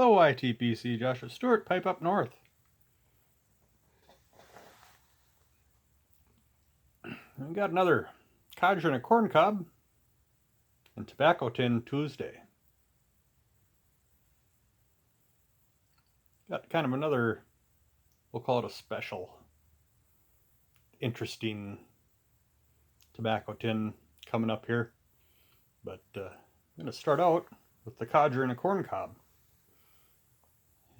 Hello, ITPC. Joshua Stewart, Pipe Up North. We got another codger and a corn cob and tobacco tin Tuesday. Got kind of another, we'll call it a special, interesting tobacco tin coming up here. But I'm going to start out with the codger and a corn cob.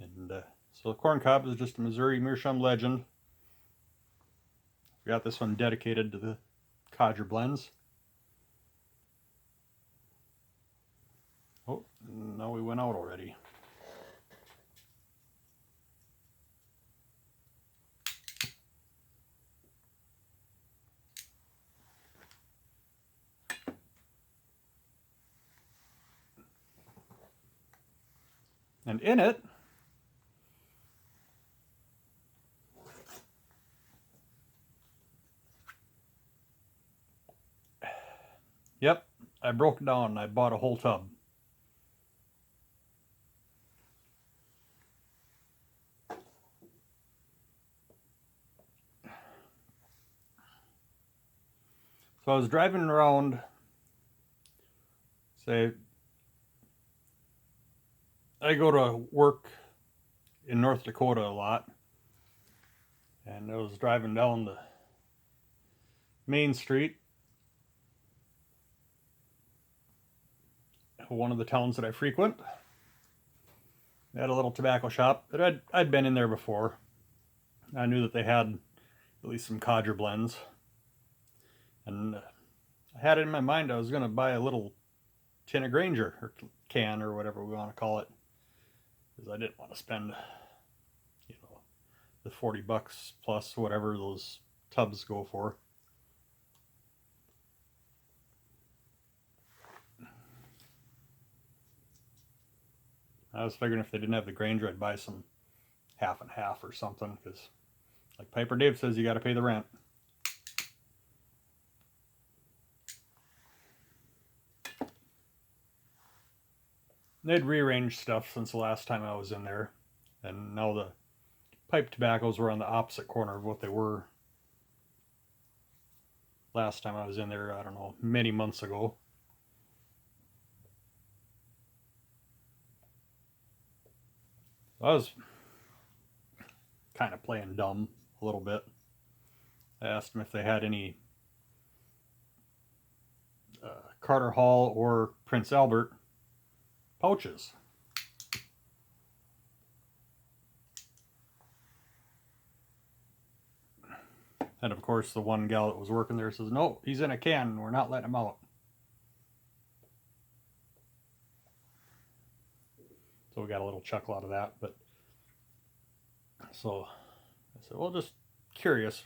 And so the corn cob is just a Missouri Meerschaum Legend. We got this one dedicated to the codger blends. Oh, no, we went out already. And in it, yep, I broke it down and I bought a whole tub. So I was driving around, say, I go to work in North Dakota a lot, and I was driving down the main street, one of the towns that I frequent. They had a little tobacco shop that I'd been in there before. I knew that they had at least some codger blends, and I had it in my mind I was going to buy a little tin of Granger, or can, or whatever we want to call it, because I didn't want to spend, the $40 plus whatever those tubs go for. I was figuring if they didn't have the Granger, I'd buy some half and half or something, because like Piper Dave says, you got to pay the rent. They'd rearranged stuff since the last time I was in there, and now the pipe tobaccos were on the opposite corner of what they were last time I was in there, I don't know, many months ago. I was kind of playing dumb a little bit. I asked them if they had any Carter Hall or Prince Albert pouches. And of course, the one gal that was working there says, no, he's in a can. We're not letting him out. So we got a little chuckle out of that. But so I said, well, just curious,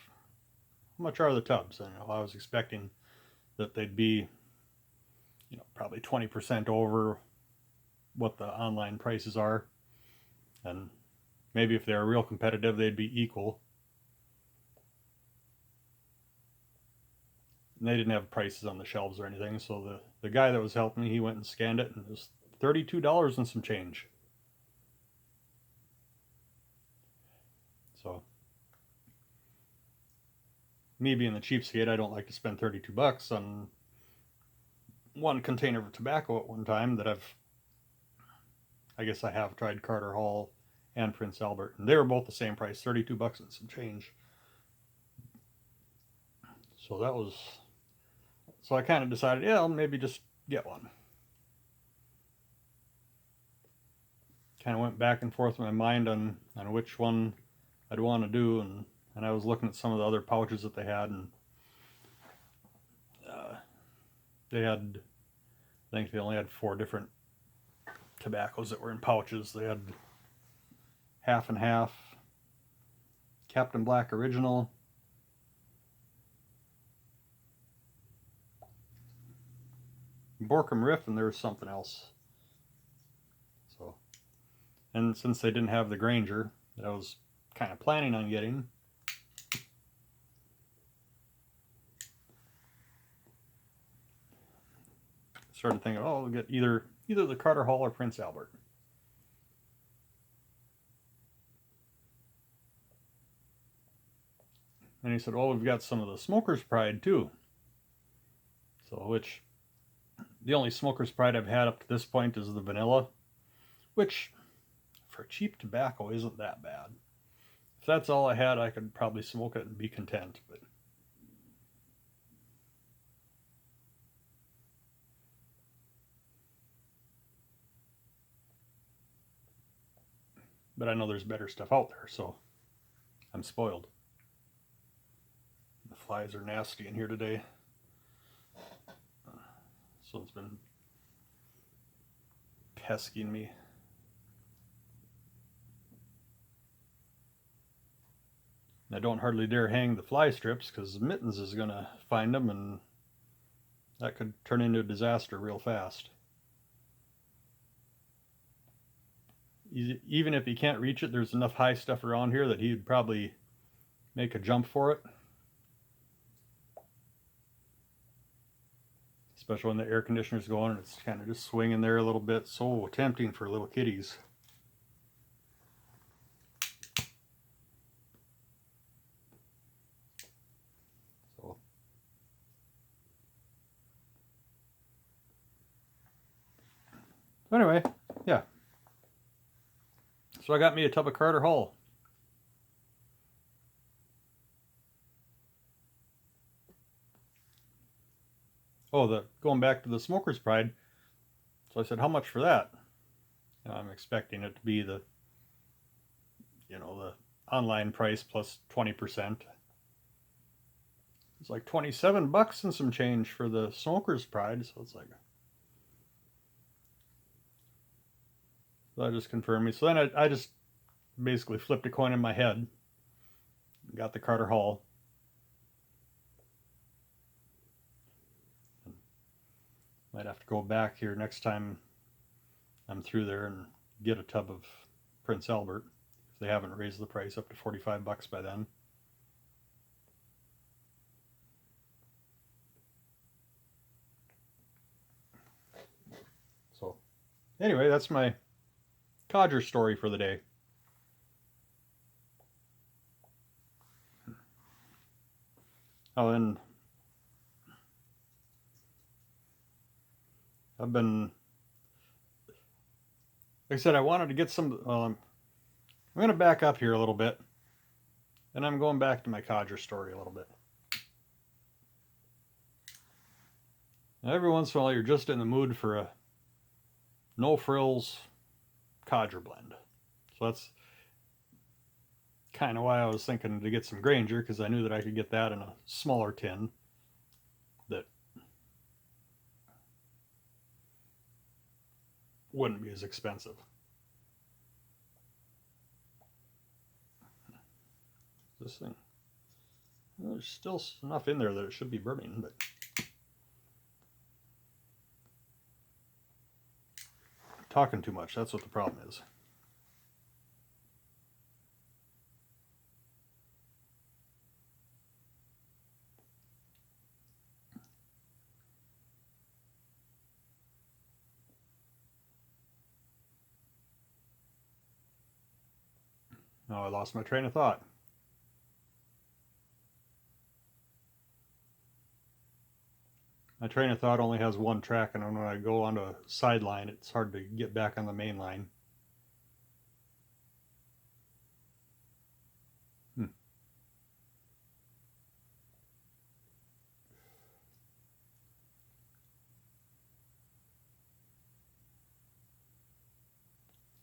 how much are the tubs? And I was expecting that they'd be, probably 20% over what the online prices are. And maybe if they were real competitive, they'd be equal. And they didn't have prices on the shelves or anything. So the guy that was helping me, he went and scanned it, and it was $32 and some change. So me being the cheapskate, I don't like to spend $32 on one container of tobacco at one time that I guess I have tried Carter Hall and Prince Albert, and they were both the same price, $32 and some change. So I kind of decided, yeah, I'll maybe just get one. Kind of went back and forth in my mind on which one I'd want to do, and I was looking at some of the other pouches that they had, and they had, I think they only had 4 different tobaccos that were in pouches. They had half and half, Captain Black Original, Buckingham Riff, and there was something else. So, and since they didn't have the Granger that I was kind of planning on getting, started thinking, oh, I'll get either the Carter Hall or Prince Albert. And he said, well, we've got some of the Smoker's Pride too. So, which, the only Smoker's Pride I've had up to this point is the vanilla, which for cheap tobacco isn't that bad. If that's all I had, I could probably smoke it and be content. But I know there's better stuff out there, so I'm spoiled. The flies are nasty in here today. So it's been pesking me. I don't hardly dare hang the fly strips because Mittens is going to find them, and that could turn into a disaster real fast. Even if he can't reach it, there's enough high stuff around here that he'd probably make a jump for it. Especially when the air conditioner's going and it's kind of just swinging there a little bit. So tempting for little kitties. So anyway, yeah. So I got me a tub of Carter Hall. Oh, going back to the Smoker's Pride. So I said, how much for that? I'm expecting it to be the online price plus 20%. It's like $27 and some change for the Smoker's Pride. So it's like, so that just confirmed me. So then I just basically flipped a coin in my head, got the Carter Hall. Might have to go back here next time I'm through there and get a tub of Prince Albert, if they haven't raised the price up to $45 by then. So anyway, that's my codger story for the day. Oh, and I've been, like I said, I wanted to get some, I'm going to back up here a little bit, and I'm going back to my codger story a little bit. Now, every once in a while, you're just in the mood for a no-frills codger blend. So that's kind of why I was thinking to get some Granger, because I knew that I could get that in a smaller tin that wouldn't be as expensive. This thing, well, there's still enough in there that it should be burning, but I'm talking too much. That's what the problem is. Oh, I lost my train of thought. My train of thought only has one track, and when I go onto a sideline, it's hard to get back on the main line.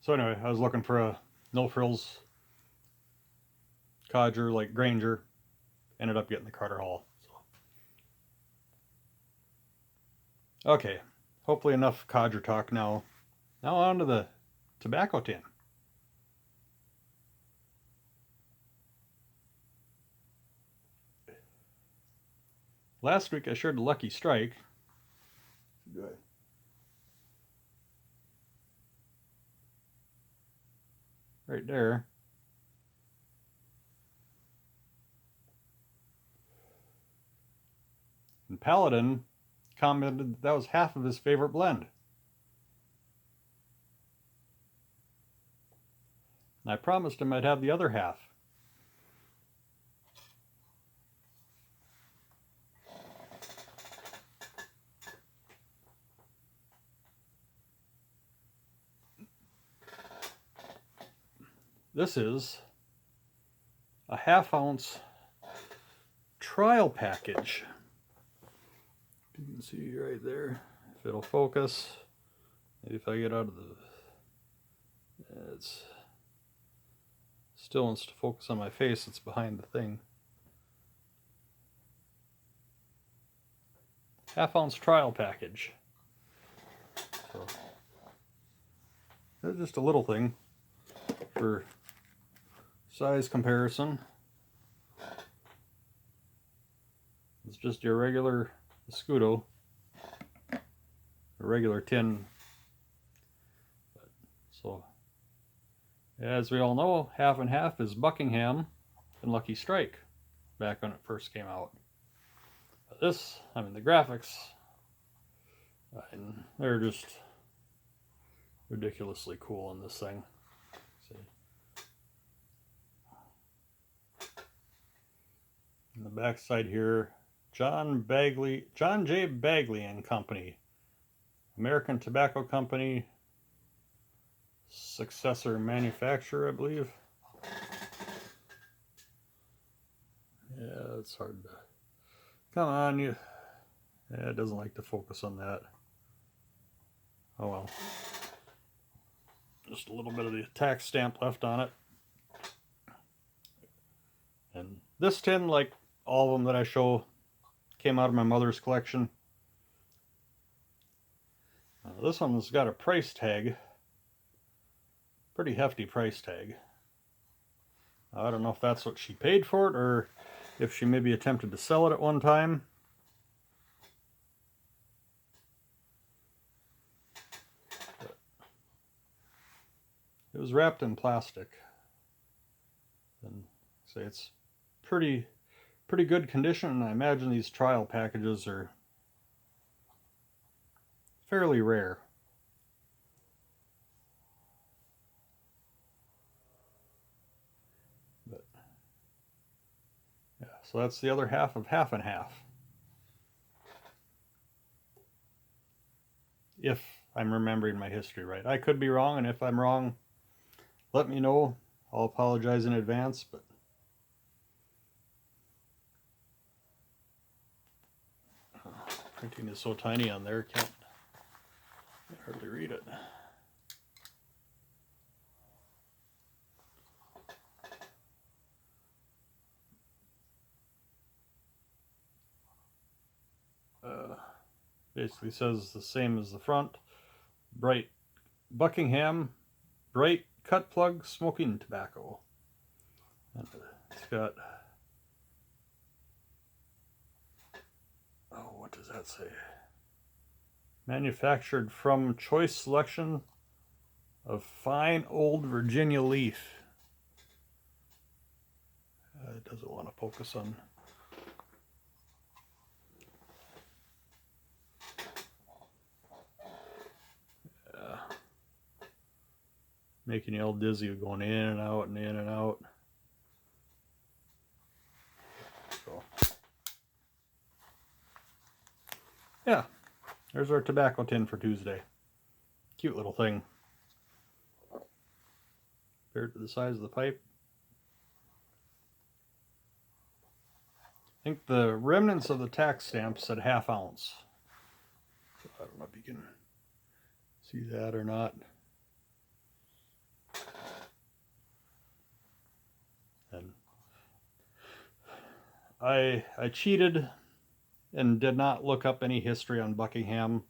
So anyway, I was looking for a no-frills codger like Granger. Ended up getting the Carter Hall. So. Okay, hopefully enough codger talk now. Now on to the tobacco tin. Last week I shared the Lucky Strike. Good. Right there. And Paladin commented that was half of his favorite blend. And I promised him I'd have the other half. this is a 1/2 ounce trial package. You can see right there, if it'll focus. Maybe if I get out of the, it's still wants to focus on my face. It's behind the thing. 1/2 ounce trial package. So that's just a little thing for size comparison. It's just your regular Scudo, a regular tin. So, as we all know, 1/2 and 1/2 is Buckingham and Lucky Strike back when it first came out. But this, I mean, the graphics, they're just ridiculously cool in this thing. See? On the back side here, John J. Bagley and Company, American Tobacco Company, successor manufacturer, I believe. Yeah, it's hard to. Come on, you. Yeah, it doesn't like to focus on that. Oh well. Just a little bit of the tax stamp left on it. And this tin, like all of them that I show, came out of my mother's collection. This one's got a price tag. Pretty hefty price tag. I don't know if that's what she paid for it or if she maybe attempted to sell it at one time. But it was wrapped in plastic. And say it's pretty good condition, and I imagine these trial packages are fairly rare. But yeah, so that's the other half of 1/2 and 1/2. If I'm remembering my history right. I could be wrong, and if I'm wrong, let me know. I'll apologize in advance, but printing is so tiny on there, can't hardly read it. Basically says the same as the front. Bright Buckingham bright cut plug smoking tobacco. And it's got, oh, what does that say? Manufactured from choice selection of fine old Virginia leaf. It doesn't want to focus on. Making you all dizzy going in and out and in and out. So, yeah, there's our tobacco tin for Tuesday. Cute little thing. Compared to the size of the pipe. I think the remnants of the tax stamp said 1/2 ounce. I don't know if you can see that or not. And I cheated and did not look up any history on Buckingham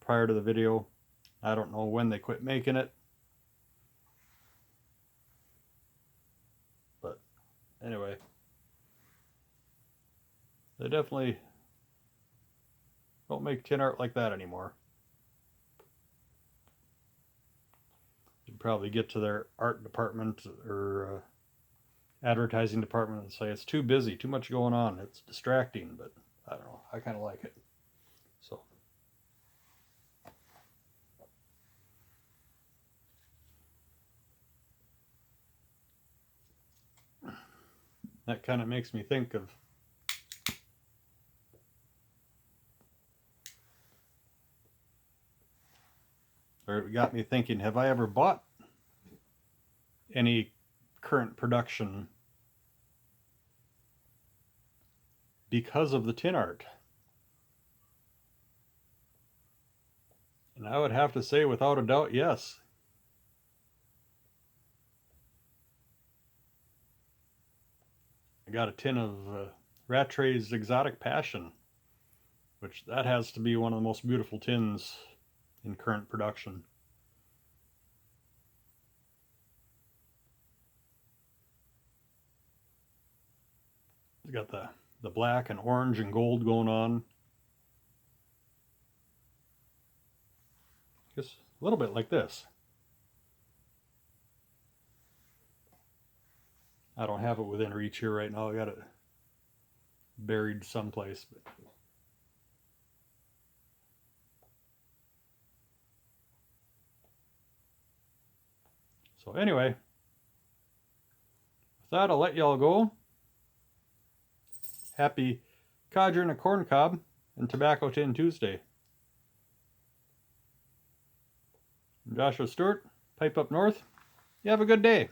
prior to the video. I don't know when they quit making it. But anyway, they definitely don't make tin art like that anymore. You'd probably get to their art department or advertising department and say it's too busy, too much going on, it's distracting, but I don't know, I kind of like it. So that kind of makes me think of, or it got me thinking, have I ever bought any current production because of the tin art. And I would have to say, without a doubt, yes. I got a tin of Rattray's Exotic Passion, which that has to be one of the most beautiful tins in current production. It's got the black and orange and gold going on. Just a little bit like this. I don't have it within reach here right now. I got it buried someplace. But so anyway, with that, I'll let y'all go. Happy codger and a corn cob and Tobacco Tin Tuesday. I'm Joshua Stewart, Pipe Up North. You have a good day.